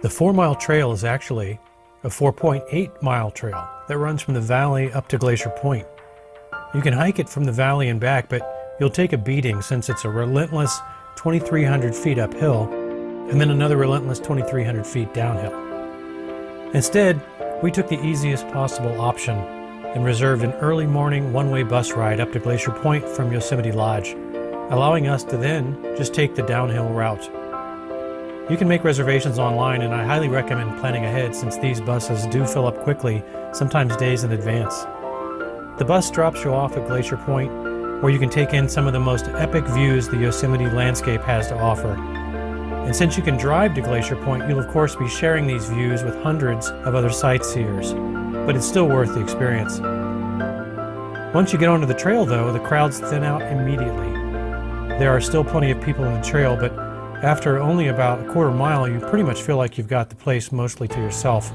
The 4-mile trail is actually a 4.8-mile trail that runs from the valley up to Glacier Point. You can hike it from the valley and back, but you'll take a beating since it's a relentless 2,300 feet uphill and then another relentless 2,300 feet downhill. Instead, we took the easiest possible option and reserved an early morning one-way bus ride up to Glacier Point from Yosemite Lodge, allowing us to then just take the downhill route. You can make reservations online, and I highly recommend planning ahead since these buses do fill up quickly, sometimes days in advance. The bus drops you off at Glacier Point, where you can take in some of the most epic views the Yosemite landscape has to offer. And since you can drive to Glacier Point, you'll of course be sharing these views with hundreds of other sightseers, but it's still worth the experience. Once you get onto the trail though, the crowds thin out immediately. There are still plenty of people on the trail, but after only about a quarter mile, you pretty much feel like you've got the place mostly to yourself.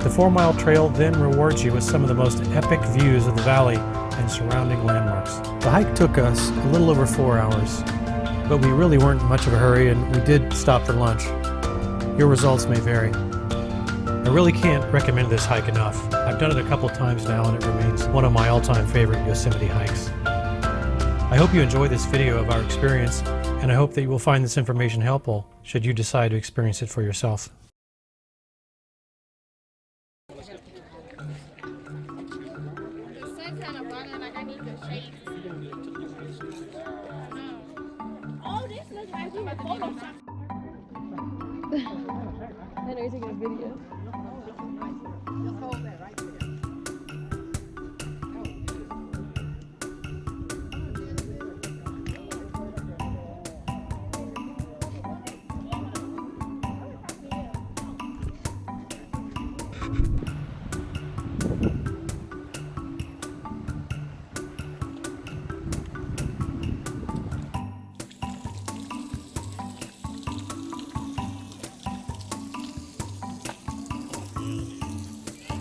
The 4-mile trail then rewards you with some of the most epic views of the valley and surrounding landmarks. The hike took us a little over 4 hours, but we really weren't in much of a hurry and we did stop for lunch. Your results may vary. I really can't recommend this hike enough. I've done it a couple times now and it remains one of my all-time favorite Yosemite hikes. I hope you enjoyed this video of our experience, and I hope that you will find this information helpful should you decide to experience it for yourself. I know you're taking a video. Just hold that right there.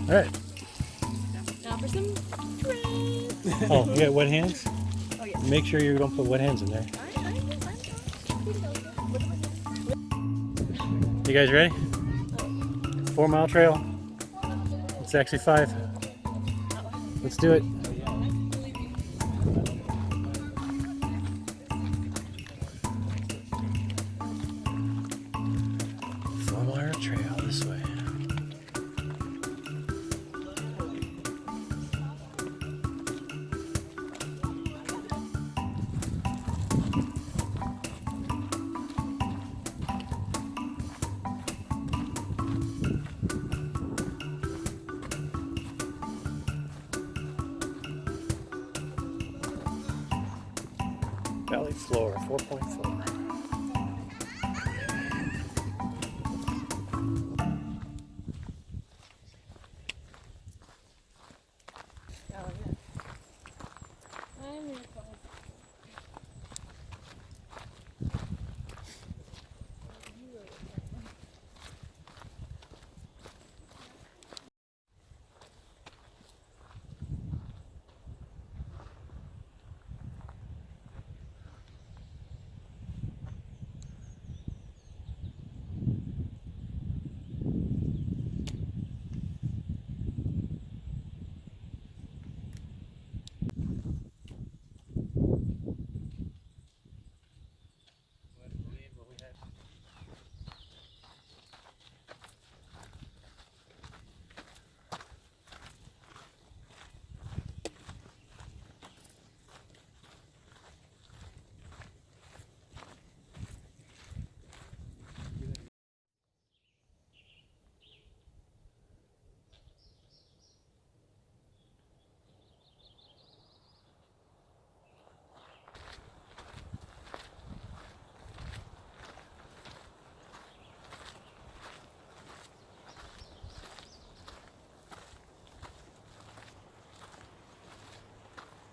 All right. Now for some drinks. Oh, you got wet hands? Oh yeah. Make sure you don't put wet hands in there. You guys ready? 4-mile trail. It's actually 5. Let's do it. Trail this way. Valley floor 4.4.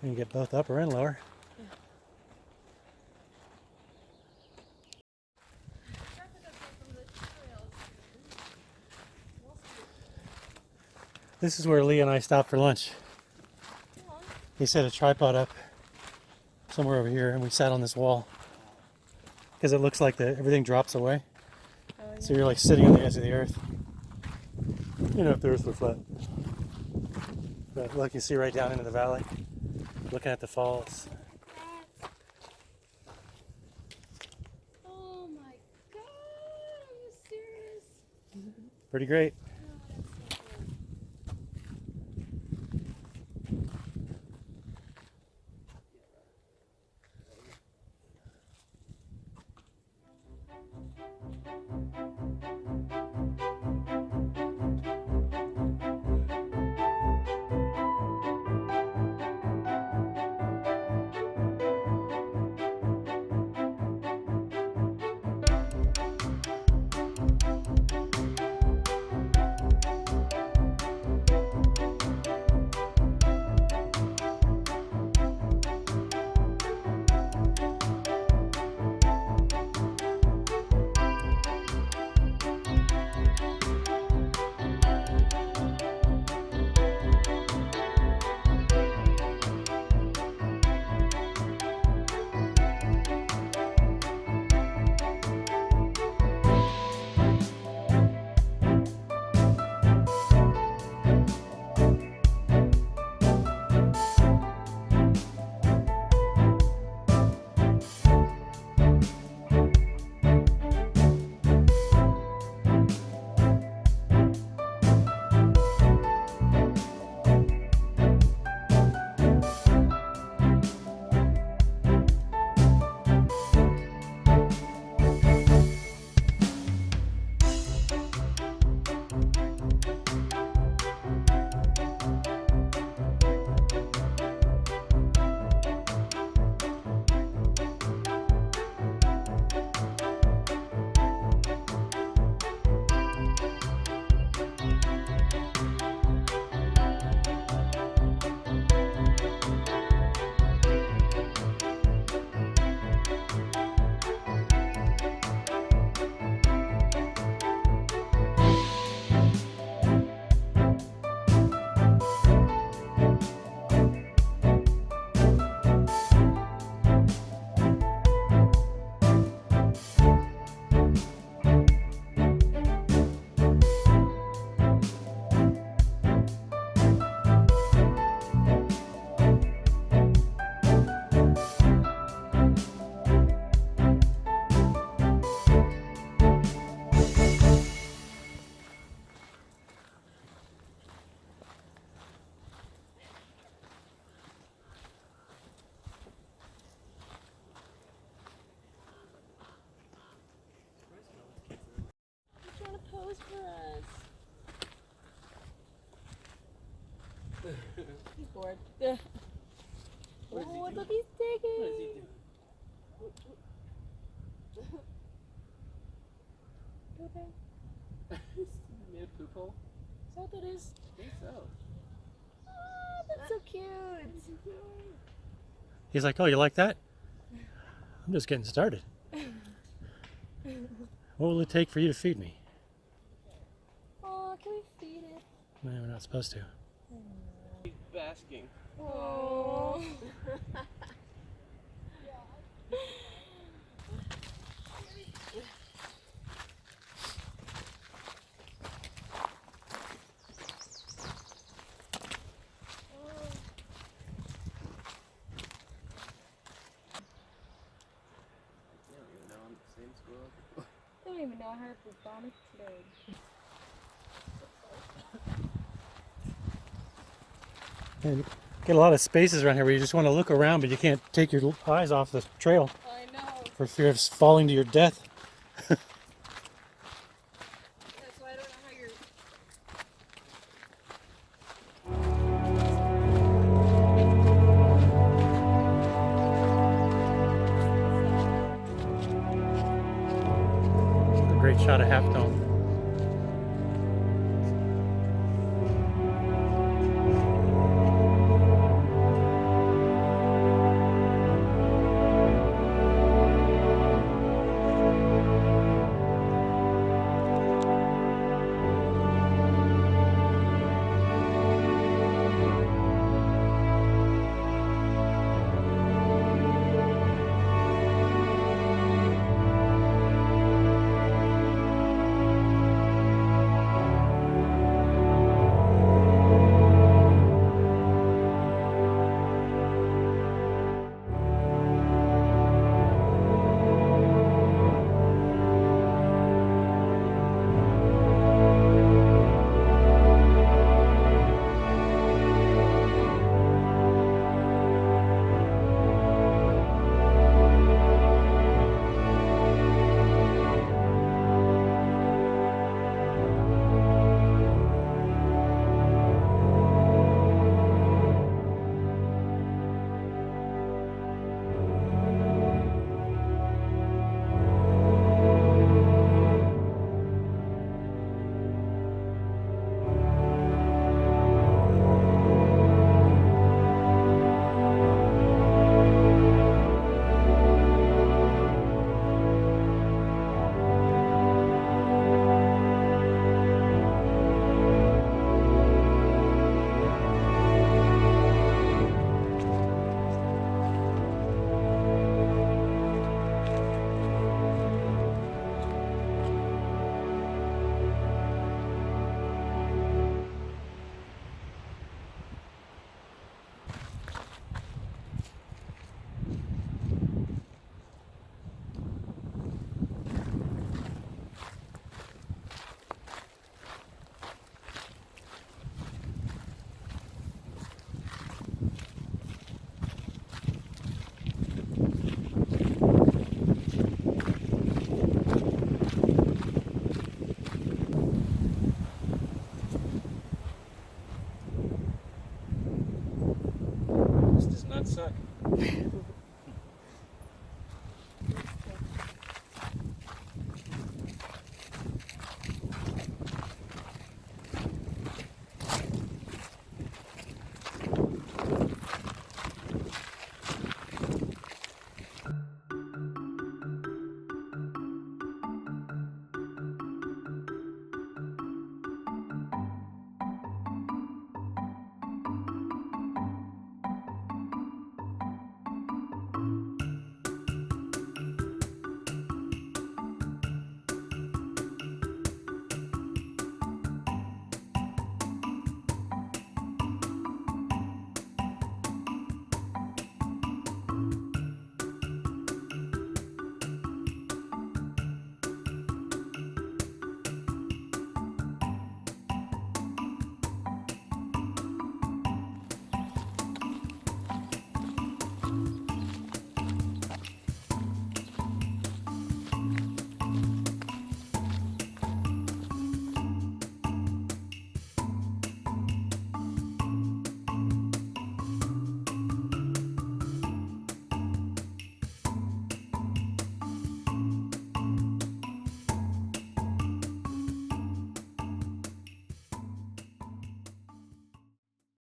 You can get both upper and lower. Yeah. This is where Lee and I stopped for lunch. He set a tripod up somewhere over here and we sat on this wall because it looks like everything drops away. Oh So you're like sitting on the edge of the earth. You know, if the earth were flat. But look, you see right down into the valley, looking at the falls. Oh my god, are you serious? Pretty great. Oh, that's so cool. He's trying to pose for us. He's bored. What is he Oh, doing? look, he's digging. What is he doing? Go there. He made a poop hole? Is that what that is? I think so. Oh, that's so cute. He's like, oh, you like that? I'm just getting started. What will it take for you to feed me? Oh, can we feed it? No, we're not supposed to. He's basking. Oh. I don't even know I'm the same squirrel. I don't even know how to bubonic today. And get a lot of spaces around here where you just want to look around, but you can't take your eyes off the trail I know. for fear of falling to your death. That's why I don't know how you're. A great shot of Half Dome.